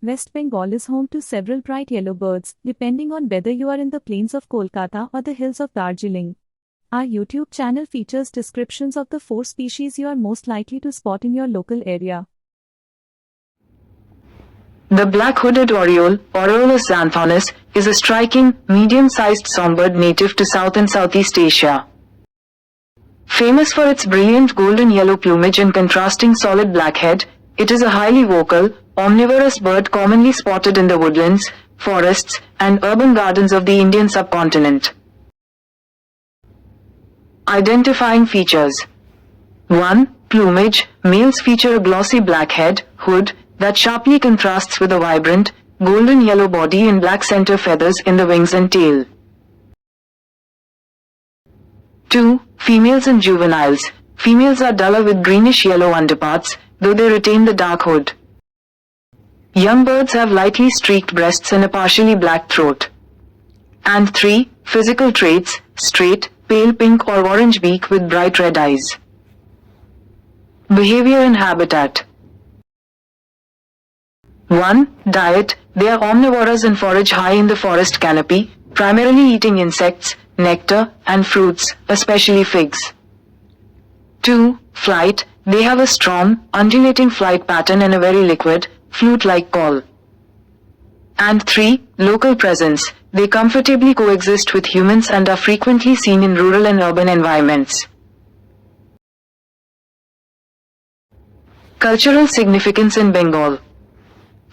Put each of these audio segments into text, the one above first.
West Bengal is home to several bright yellow birds, depending on whether you are in the plains of Kolkata or the hills of Darjeeling. Our YouTube channel features descriptions of the 4 species you are most likely to spot in your local area. The black-hooded oriole, Oriole xanthonus, is a striking, medium-sized songbird native to South and Southeast Asia. Famous for its brilliant golden yellow plumage and contrasting solid black head, it is a highly vocal, omnivorous bird commonly spotted in the woodlands, forests, and urban gardens of the Indian subcontinent. Identifying features. 1. Plumage. Males feature a glossy black head, hood, that sharply contrasts with a vibrant, golden yellow body and black center feathers in the wings and tail. 2. Females and juveniles. Females are duller with greenish-yellow underparts, though they retain the dark hood. Young birds have lightly streaked breasts and a partially black throat. And 3. Physical traits, straight, pale pink or orange beak with bright red eyes. Behavior and habitat. 1. Diet. They are omnivorous and forage high in the forest canopy, primarily eating insects, nectar, and fruits, especially figs. 2. Flight. They have a strong, undulating flight pattern and a very liquid, flute-like call. And 3. Local presence. They comfortably coexist with humans and are frequently seen in rural and urban environments. Cultural significance in Bengal.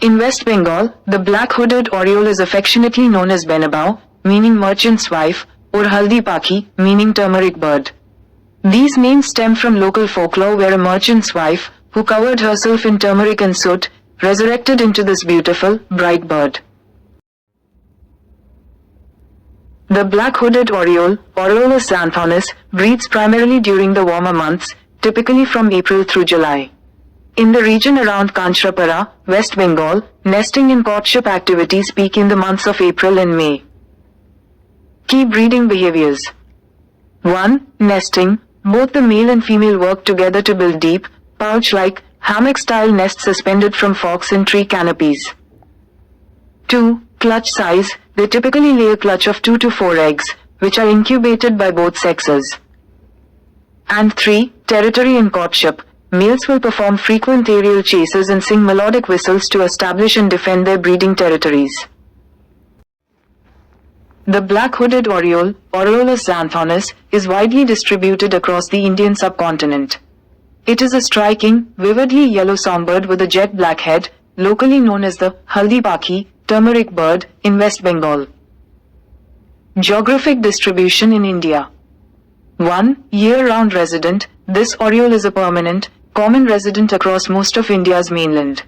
In West Bengal, the black-hooded oriole is affectionately known as Benebou, meaning merchant's wife, or Haldi pakhi, meaning turmeric bird. These names stem from local folklore where a merchant's wife, who covered herself in turmeric and soot, resurrected into this beautiful, bright bird. The black-hooded oriole, Oriole xanthonus, breeds primarily during the warmer months, typically from April through July. In the region around Kanchrapara, West Bengal, nesting and courtship activities peak in the months of April and May. Key breeding behaviors. 1. Nesting. Both the male and female work together to build deep, pouch-like, hammock-style nests suspended from forks in tree canopies. 2. Clutch size. They typically lay a clutch of 2 to 4 eggs, which are incubated by both sexes. And 3. Territory and courtship. Males will perform frequent aerial chases and sing melodic whistles to establish and defend their breeding territories. The black-hooded oriole, Oriole xanthonus, is widely distributed across the Indian subcontinent. It is a striking, vividly yellow songbird with a jet black head, locally known as the Haldi pakhi, turmeric bird, in West Bengal. Geographic distribution in India. 1. Year-round resident. This oriole is a permanent, common resident across most of India's mainland.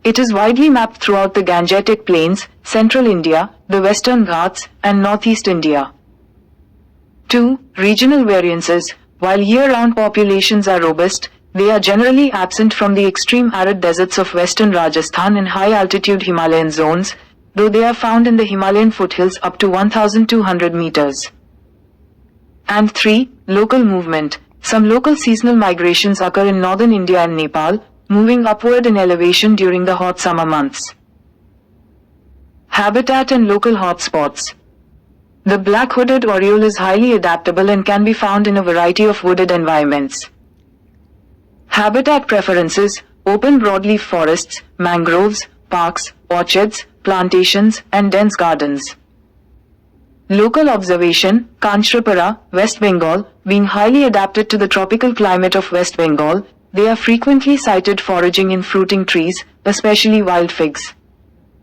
It is widely mapped throughout the Gangetic Plains, central India, the Western Ghats, and northeast India. 2. Regional variances. While year-round populations are robust, they are generally absent from the extreme arid deserts of western Rajasthan and high-altitude Himalayan zones, though they are found in the Himalayan foothills up to 1,200 meters. And 3. Local movement. Some local seasonal migrations occur in northern India and Nepal, moving upward in elevation during the hot summer months. Habitat and local hotspots. The black-hooded oriole is highly adaptable and can be found in a variety of wooded environments. Habitat preferences: open broadleaf forests, mangroves, parks, orchards, plantations, and dense gardens. Local observation: Kanchrapara, West Bengal. Being highly adapted to the tropical climate of West Bengal, they are frequently sighted foraging in fruiting trees, especially wild figs.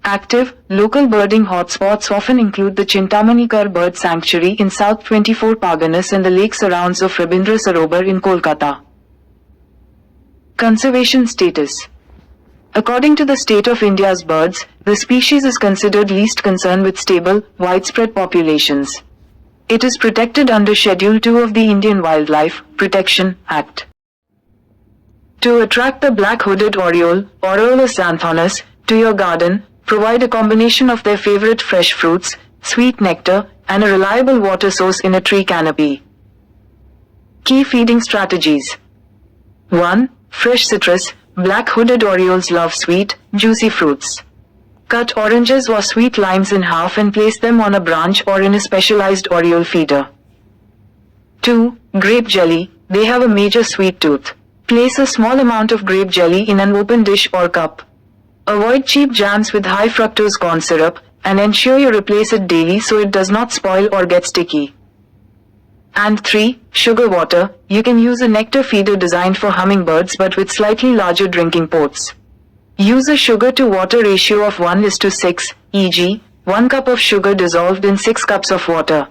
Active, local birding hotspots often include the Chintamani Bird Sanctuary in South 24 Parganas and the lake surrounds of Rabindra Sarobar in Kolkata. Conservation status. According to the State of India's Birds, the species is considered least concern with stable, widespread populations. It is protected under Schedule 2 of the Indian Wildlife Protection Act. To attract the black-hooded oriole, Oriole xanthonus, to your garden, provide a combination of their favorite fresh fruits, sweet nectar, and a reliable water source in a tree canopy. Key feeding strategies. 1. Fresh citrus. Black-hooded orioles love sweet, juicy fruits. Cut oranges or sweet limes in half and place them on a branch or in a specialized oriole feeder. 2. Grape jelly. They have a major sweet tooth. Place a small amount of grape jelly in an open dish or cup. Avoid cheap jams with high fructose corn syrup and ensure you replace it daily so it does not spoil or get sticky. And 3. Sugar water. You can use a nectar feeder designed for hummingbirds but with slightly larger drinking ports. Use a sugar to water ratio of 1:6, e.g., 1 cup of sugar dissolved in 6 cups of water.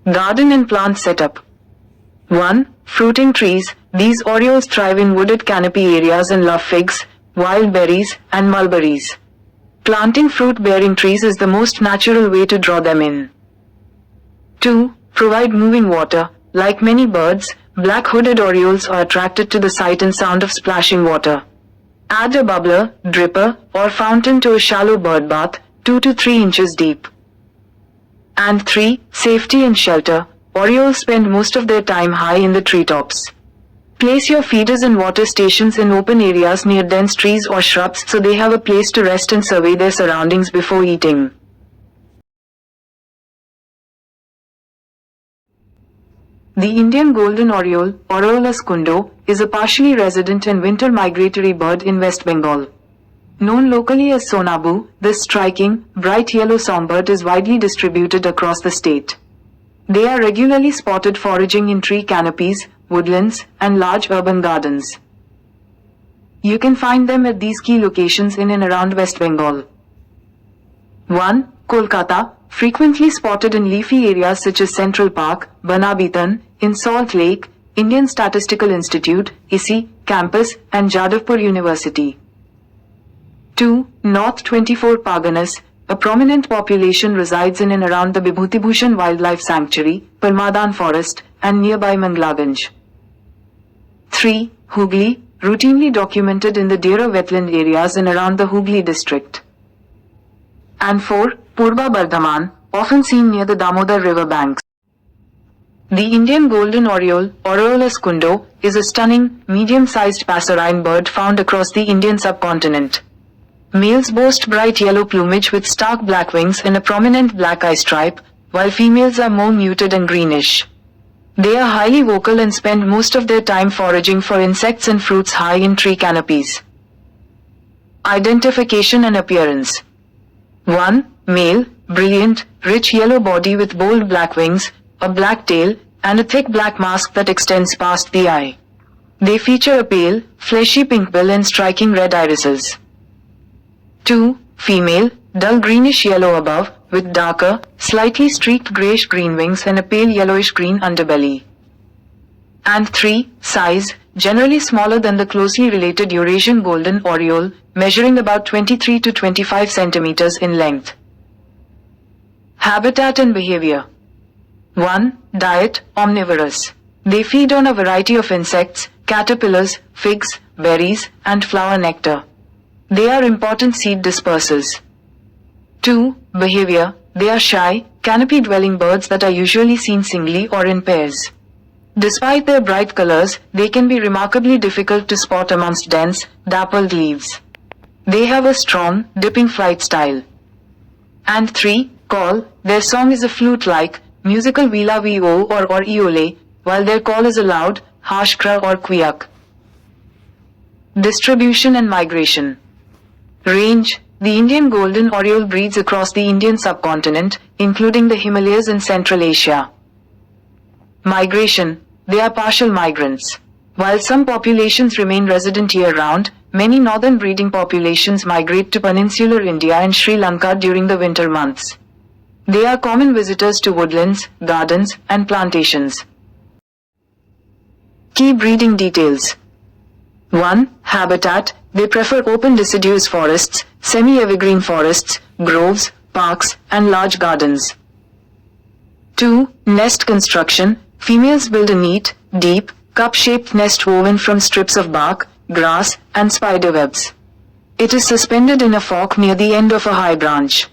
Garden and plant setup. 1. Fruiting trees. These orioles thrive in wooded canopy areas and love figs, wild berries, and mulberries. Planting fruit-bearing trees is the most natural way to draw them in. 2. Provide moving water. Like many birds, black-hooded orioles are attracted to the sight and sound of splashing water. Add a bubbler, dripper, or fountain to a shallow bird bath, 2 to 3 inches deep. And 3. Safety and shelter. Orioles spend most of their time high in the treetops. Place your feeders and water stations in open areas near dense trees or shrubs so they have a place to rest and survey their surroundings before eating. The Indian golden oriole, Oriole scundo, is a partially resident and winter migratory bird in West Bengal. Known locally as sonabu, this striking, bright yellow songbird is widely distributed across the state. They are regularly spotted foraging in tree canopies, woodlands, and large urban gardens. You can find them at these key locations in and around West Bengal. 1. Kolkata, frequently spotted in leafy areas such as Central Park, Banabitan, in Salt Lake, Indian Statistical Institute, ISI, campus, and Jadavpur University. 2. North 24 Parganas, a prominent population resides in and around the Bibhutibhushan Wildlife Sanctuary, Parmadan Forest, and nearby Manglaganj. 3. Hooghly, routinely documented in the Dera wetland areas and around the Hooghly district. And 4. Purba Bardhaman, often seen near the Damodar river banks. The Indian golden oriole, Oriole scundo, is a stunning, medium-sized passerine bird found across the Indian subcontinent. Males boast bright yellow plumage with stark black wings and a prominent black eye stripe, while females are more muted and greenish. They are highly vocal and spend most of their time foraging for insects and fruits high in tree canopies. Identification and appearance. 1. Male, brilliant, rich yellow body with bold black wings, a black tail, and a thick black mask that extends past the eye. They feature a pale, fleshy pink bill and striking red irises. 2. Female, dull greenish yellow above, with darker, slightly streaked grayish-green wings and a pale yellowish-green underbelly. And 3. Size, generally smaller than the closely related Eurasian golden oriole, measuring about 23 to 25 centimeters in length. Habitat and behavior. 1. Diet, omnivorous. They feed on a variety of insects, caterpillars, figs, berries, and flower nectar. They are important seed dispersers. 2. Behavior. They are shy, canopy-dwelling birds that are usually seen singly or in pairs. Despite their bright colors, they can be remarkably difficult to spot amongst dense, dappled leaves. They have a strong, dipping flight style. And 3. Call. Their song is a flute-like, musical vila-vo or iole, while their call is a loud, harsh kra or kviak. Distribution and migration. Range. The Indian golden oriole breeds across the Indian subcontinent, including the Himalayas and Central Asia. Migration. They are partial migrants. While some populations remain resident year-round, many northern breeding populations migrate to peninsular India and Sri Lanka during the winter months. They are common visitors to woodlands, gardens, and plantations. Key breeding details. 1. Habitat. They prefer open deciduous forests, semi-evergreen forests, groves, parks, and large gardens. 2. Nest construction. Females build a neat, deep, cup-shaped nest woven from strips of bark, grass, and spider webs. It is suspended in a fork near the end of a high branch.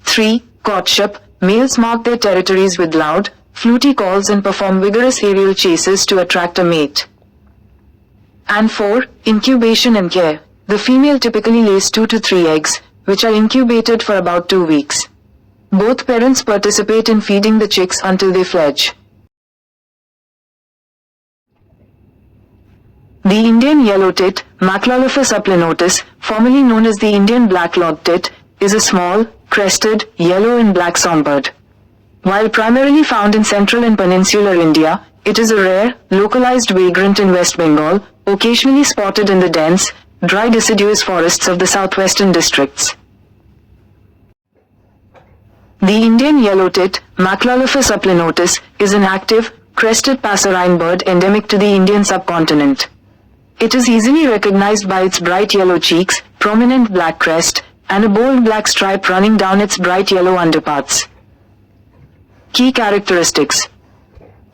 3. Courtship. Males mark their territories with loud, fluty calls and perform vigorous aerial chases to attract a mate. And 4. Incubation and care. The female typically lays 2 to 3 eggs, which are incubated for about 2 weeks. Both parents participate in feeding the chicks until they fledge. The Indian yellow-tit, Maclolophus uplonotus, formerly known as the Indian black-logged tit, is a small, crested, yellow and black songbird. While primarily found in central and peninsular India, it is a rare, localized vagrant in West Bengal, occasionally spotted in the dense, dry deciduous forests of the southwestern districts. The Indian yellow-tit, Maclolophus uplonotus, is an active, crested passerine bird endemic to the Indian subcontinent. It is easily recognized by its bright yellow cheeks, prominent black crest, and a bold black stripe running down its bright yellow underparts. Key characteristics.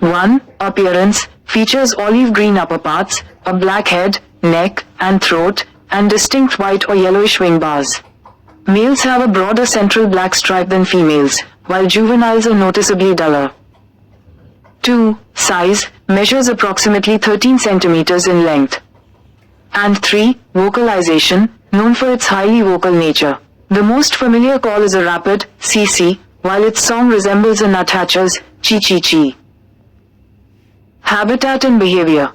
1. Appearance. Features olive green upperparts, a black head, neck, and throat, and distinct white or yellowish wing bars. Males have a broader central black stripe than females, while juveniles are noticeably duller. 2. Size. Measures approximately 13 centimeters in length. And 3. Vocalization, known for its highly vocal nature. The most familiar call is a rapid, cc, while its song resembles a nuthatcher's, chi-chi-chi. Habitat and behavior.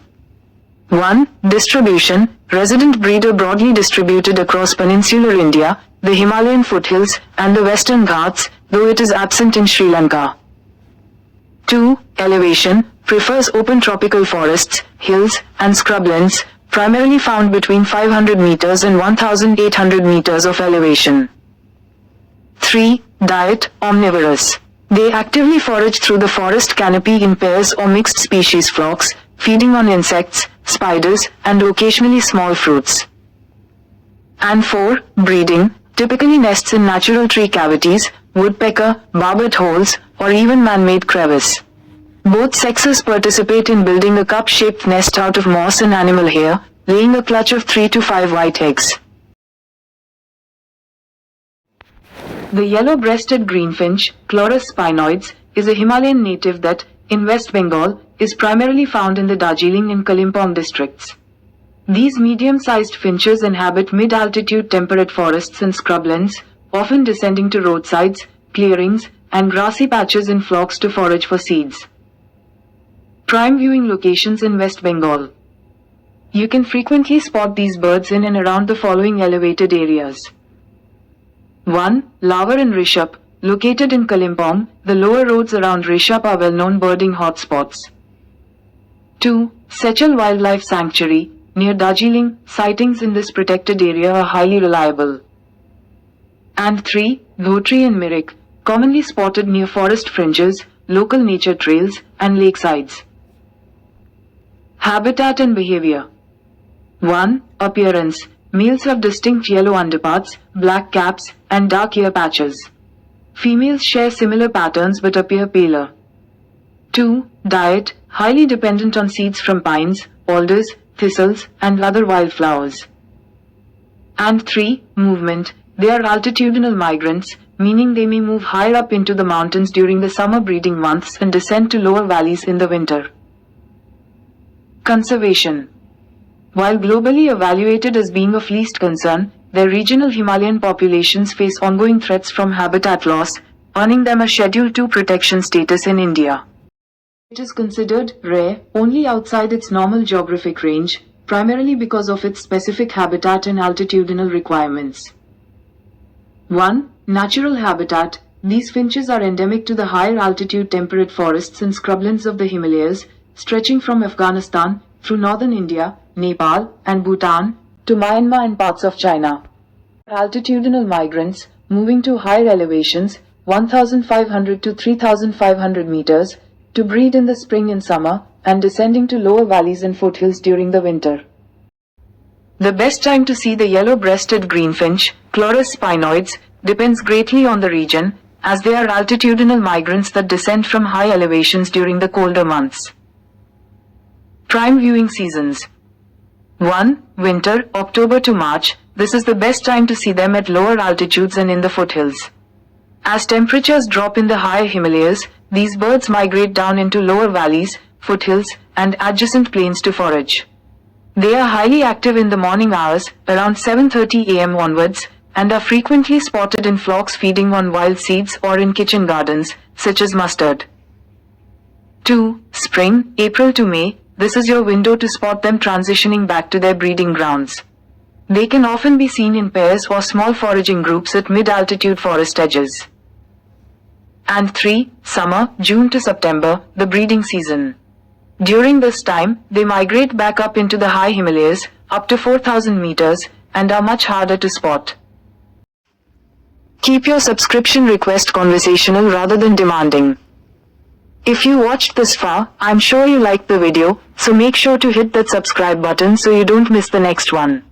1. Distribution. Resident breeder broadly distributed across peninsular India, the Himalayan foothills, and the Western Ghats, though it is absent in Sri Lanka. 2. Elevation. Prefers open tropical forests, hills, and scrublands, primarily found between 500 meters and 1,800 meters of elevation. 3. Diet, omnivorous. They actively forage through the forest canopy in pairs or mixed species flocks, feeding on insects, spiders, and occasionally small fruits. And 4. Breeding, typically nests in natural tree cavities, woodpecker, barbet holes, or even man-made crevice. Both sexes participate in building a cup-shaped nest out of moss and animal hair, laying a clutch of 3 to 5 white eggs. The yellow-breasted greenfinch, Chloris spinoides, is a Himalayan native that, in West Bengal, is primarily found in the Darjeeling and Kalimpong districts. These medium-sized finches inhabit mid-altitude temperate forests and scrublands, often descending to roadsides, clearings, and grassy patches in flocks to forage for seeds. Prime viewing locations in West Bengal. You can frequently spot these birds in and around the following elevated areas. 1. Lower and Rishabh. Located in Kalimpong, the lower roads around Rishabh are well-known birding hotspots. 2. Sechel Wildlife Sanctuary. Near Darjeeling, sightings in this protected area are highly reliable. And 3. Dhotri and Mirik. Commonly spotted near forest fringes, local nature trails, and lakesides. Habitat and behavior. 1. Appearance. Males have distinct yellow underparts, black caps, and dark ear patches. Females share similar patterns but appear paler. 2. Diet. Highly dependent on seeds from pines, alders, thistles, and other wildflowers. And 3. Movement. They are altitudinal migrants, meaning they may move higher up into the mountains during the summer breeding months and descend to lower valleys in the winter. Conservation. While globally evaluated as being of least concern, their regional Himalayan populations face ongoing threats from habitat loss, earning them a Schedule II protection status in India. It is considered rare only outside its normal geographic range, primarily because of its specific habitat and altitudinal requirements. 1. Natural habitat. These finches are endemic to the higher altitude temperate forests and scrublands of the Himalayas, stretching from Afghanistan through northern India, Nepal, and Bhutan to Myanmar and parts of China. Altitudinal migrants, moving to higher elevations, 1,500 to 3,500 meters, to breed in the spring and summer, and descending to lower valleys and foothills during the winter. The best time to see the yellow-breasted greenfinch, Chloris spinoides, depends greatly on the region, as they are altitudinal migrants that descend from high elevations during the colder months. Prime viewing seasons. 1. Winter, October to March. This is the best time to see them at lower altitudes and in the foothills. As temperatures drop in the higher Himalayas, these birds migrate down into lower valleys, foothills, and adjacent plains to forage. They are highly active in the morning hours, around 7:30 am onwards, and are frequently spotted in flocks feeding on wild seeds or in kitchen gardens, such as mustard. 2. Spring, April to May. This is your window to spot them transitioning back to their breeding grounds. They can often be seen in pairs or small foraging groups at mid-altitude forest edges. And 3. Summer, June to September, the breeding season. During this time, they migrate back up into the high Himalayas, up to 4,000 meters, and are much harder to spot. Keep your subscription request conversational rather than demanding. If you watched this far, I'm sure you liked the video, so make sure to hit that subscribe button so you don't miss the next one.